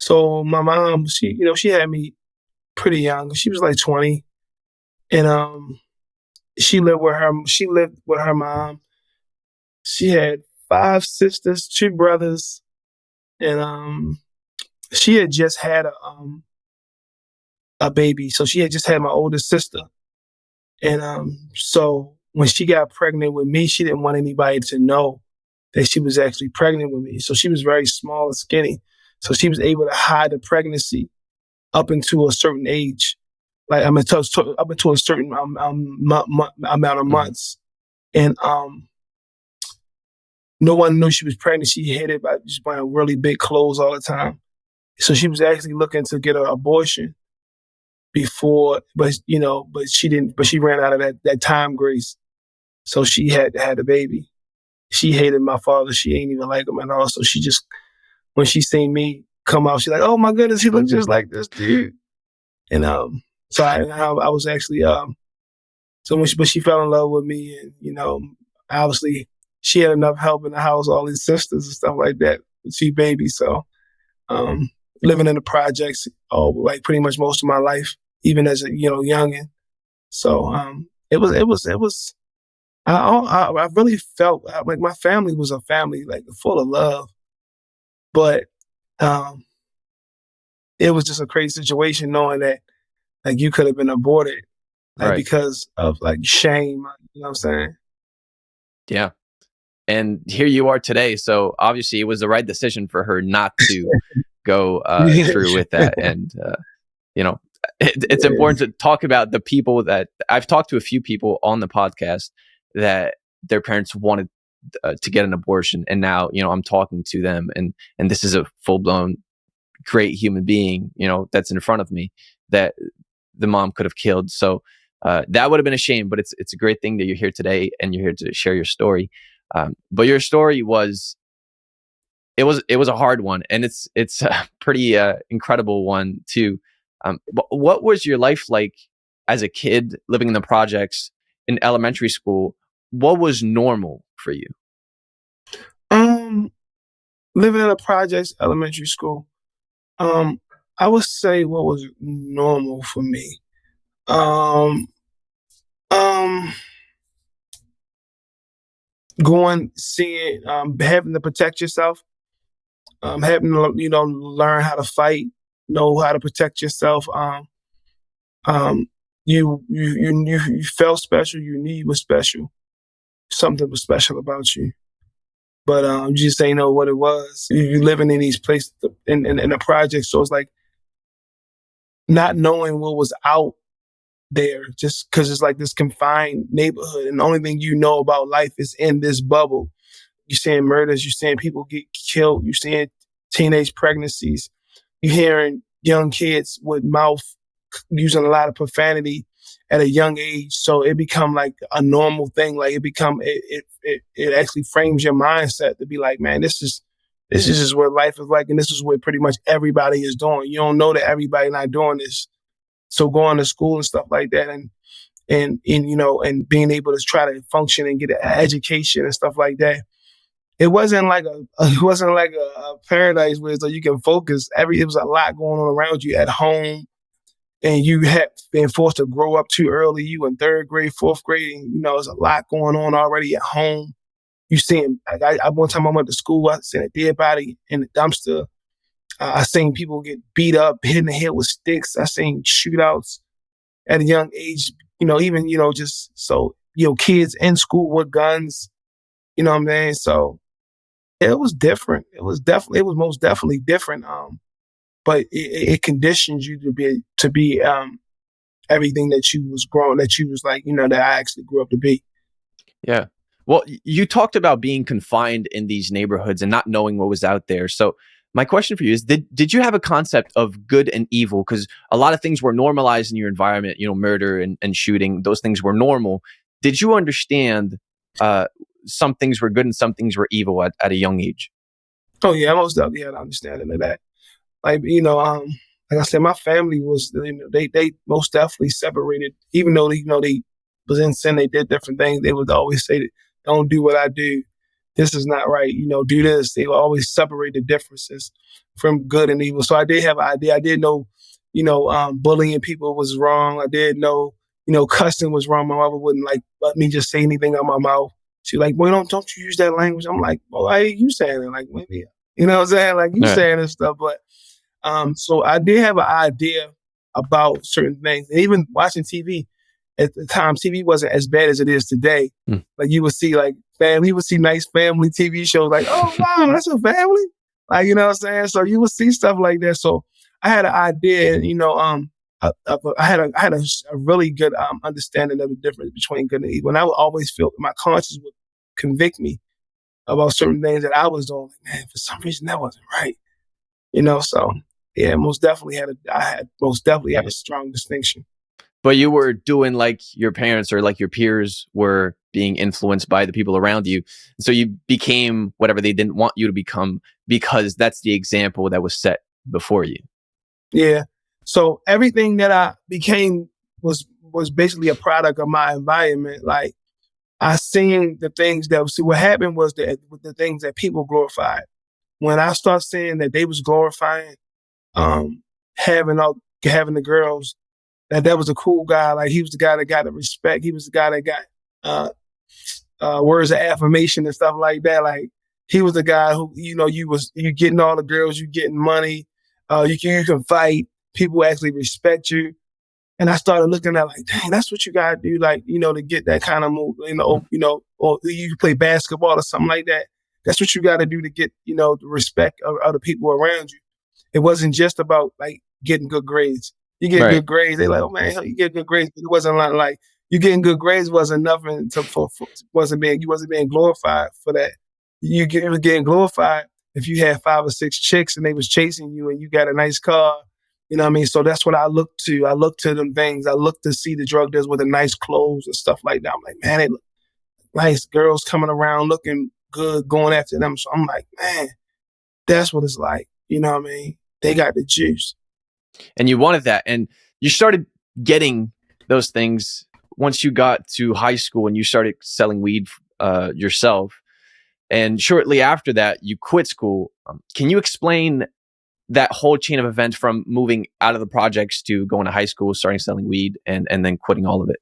So my mom, she had me pretty young. She was like 20, and she lived with her mom. She had five sisters, two brothers, and she had just had a baby. So she had just had my oldest sister, and so when she got pregnant with me, she didn't want anybody to know that she was actually pregnant with me. So she was very small and skinny. So she was able to hide the pregnancy up into a certain age, like up into a certain amount of Mhm. months, and no one knew she was pregnant. She hid it by just wearing really big clothes all the time. So she was actually looking to get an abortion before, but she didn't. But she ran out of that time grace, so she had a baby. She hated my father. She ain't even like him at all. So she just, when she seen me come out, she's like, "Oh my goodness, he looks just like this dude." And I was actually but she fell in love with me, and obviously she had enough help in the house, all these sisters and stuff like that. She baby, so um, living in the projects, like pretty much most of my life, even as a youngin. So it was. I really felt like my family was a family, like full of love, but um, it was just a crazy situation knowing that like you could have been aborted, like Right. because of like shame. You know what I'm saying? Yeah. And here you are today. So obviously, it was the right decision for her not to go Yeah. through with that. And you know, it's important to talk about the people that I've talked to. A few people on the podcast that their parents wanted to get an abortion, and now I'm talking to them, and this is a full blown great human being, that's in front of me that the mom could have killed. So that would have been a shame, but it's a great thing that you're here today and you're here to share your story. But your story it was a hard one, and it's a pretty incredible one too. But what was your life like as a kid living in the projects in elementary school? What was normal for you? Um, living in a projects elementary school. Um, I would say what was normal for me. Um, um, seeing, having to protect yourself, having to learn how to fight, know how to protect yourself. Um, you felt special. You knew you were special. Something was special about you, but you just ain't know what it was. You living in these places in a project, so it's like not knowing what was out there, just because it's like this confined neighborhood, and the only thing you know about life is in this bubble. You're seeing murders, you're seeing people get killed, you're seeing teenage pregnancies, you're hearing young kids with mouth using a lot of profanity at a young age. So it become like a normal thing. Like it actually frames your mindset to be like, man, this is just what life is like, and this is what pretty much everybody is doing. You don't know that everybody not doing this. So going to school and stuff like that, and being able to try to function and get an education and stuff like that. It wasn't like a paradise where so you can focus. It was a lot going on around you at home, and you had been forced to grow up too early. You in third grade, fourth grade, and there's a lot going on already at home. You seeing, like, one time I went to school, I seen a dead body in the dumpster. I seen people get beat up, hit in the head with sticks. I seen shootouts at a young age. Even just so kids in school with guns. You know what I'm saying? So it was different. It was most definitely different. But it conditions you to be everything that you was grown, that you was like, that I actually grew up to be. Yeah. Well, you talked about being confined in these neighborhoods and not knowing what was out there. So my question for you is, did you have a concept of good and evil? Because a lot of things were normalized in your environment, murder and shooting, those things were normal. Did you understand uh, some things were good and some things were evil at a young age? Oh yeah, I most definitely had an understanding of that. Like, like I said, my family was, they most definitely separated. Even though they was in sin, they did different things. They would always say that, "Don't do what I do. This is not right. Do this." They would always separate the differences. from good and evil. So I did have an idea. I did know, bullying people was wrong. I did know, cussing was wrong. My mother wouldn't like let me just say anything out my mouth. She like, boy, don't you use that language. I'm like, well, I hear you saying it. Like, maybe, you know what I'm saying? Like you saying this stuff. But so I did have an idea about certain things. And even watching TV, at the time, TV wasn't as bad as it is today. Like you would see like family, you would see nice family TV shows like, oh, wow, that's a family. Like, you know what I'm saying? So you would see stuff like that. So I had an idea, I had a really good understanding of the difference between good and evil. And I would always feel my conscience would convict me about certain things that I was doing. Like, man, for some reason that wasn't right. So yeah, I had most definitely had a strong distinction. But you were doing like your parents or like your peers were being influenced by the people around you. So you became whatever they didn't want you to become because that's the example that was set before you. Yeah. So everything that I became was basically a product of my environment. Like I seen the things what happened was that the things that people glorified. When I started seeing that they was glorifying having the girls, that was a cool guy. Like he was the guy that got the respect. He was the guy that got words of affirmation and stuff like that. Like he was the guy who, you getting all the girls, you getting money, you can fight. People actually respect you. And I started looking at like, dang, that's what you gotta do, like, to get that kind of move, or you play basketball or something like that. That's what you gotta do to get, the respect of other people around you. It wasn't just about like getting good grades. You get good grades, they like, oh man, you get good grades. But it wasn't like you getting good grades wasn't nothing you wasn't being glorified for that. You were getting glorified if you had 5 or 6 chicks and they was chasing you and you got a nice car. You know what I mean? So that's what I look to. I look to them things. I look to see the drug dealers with the nice clothes and stuff like that. I'm like, man, they look nice. Girls coming around looking good, going after them. So I'm like, man, that's what it's like. You know what I mean? They got the juice. And you wanted that. And you started getting those things once you got to high school and you started selling weed yourself. And shortly after that, you quit school. Can you explain that whole chain of events from moving out of the projects to going to high school, starting selling weed, and then quitting all of it?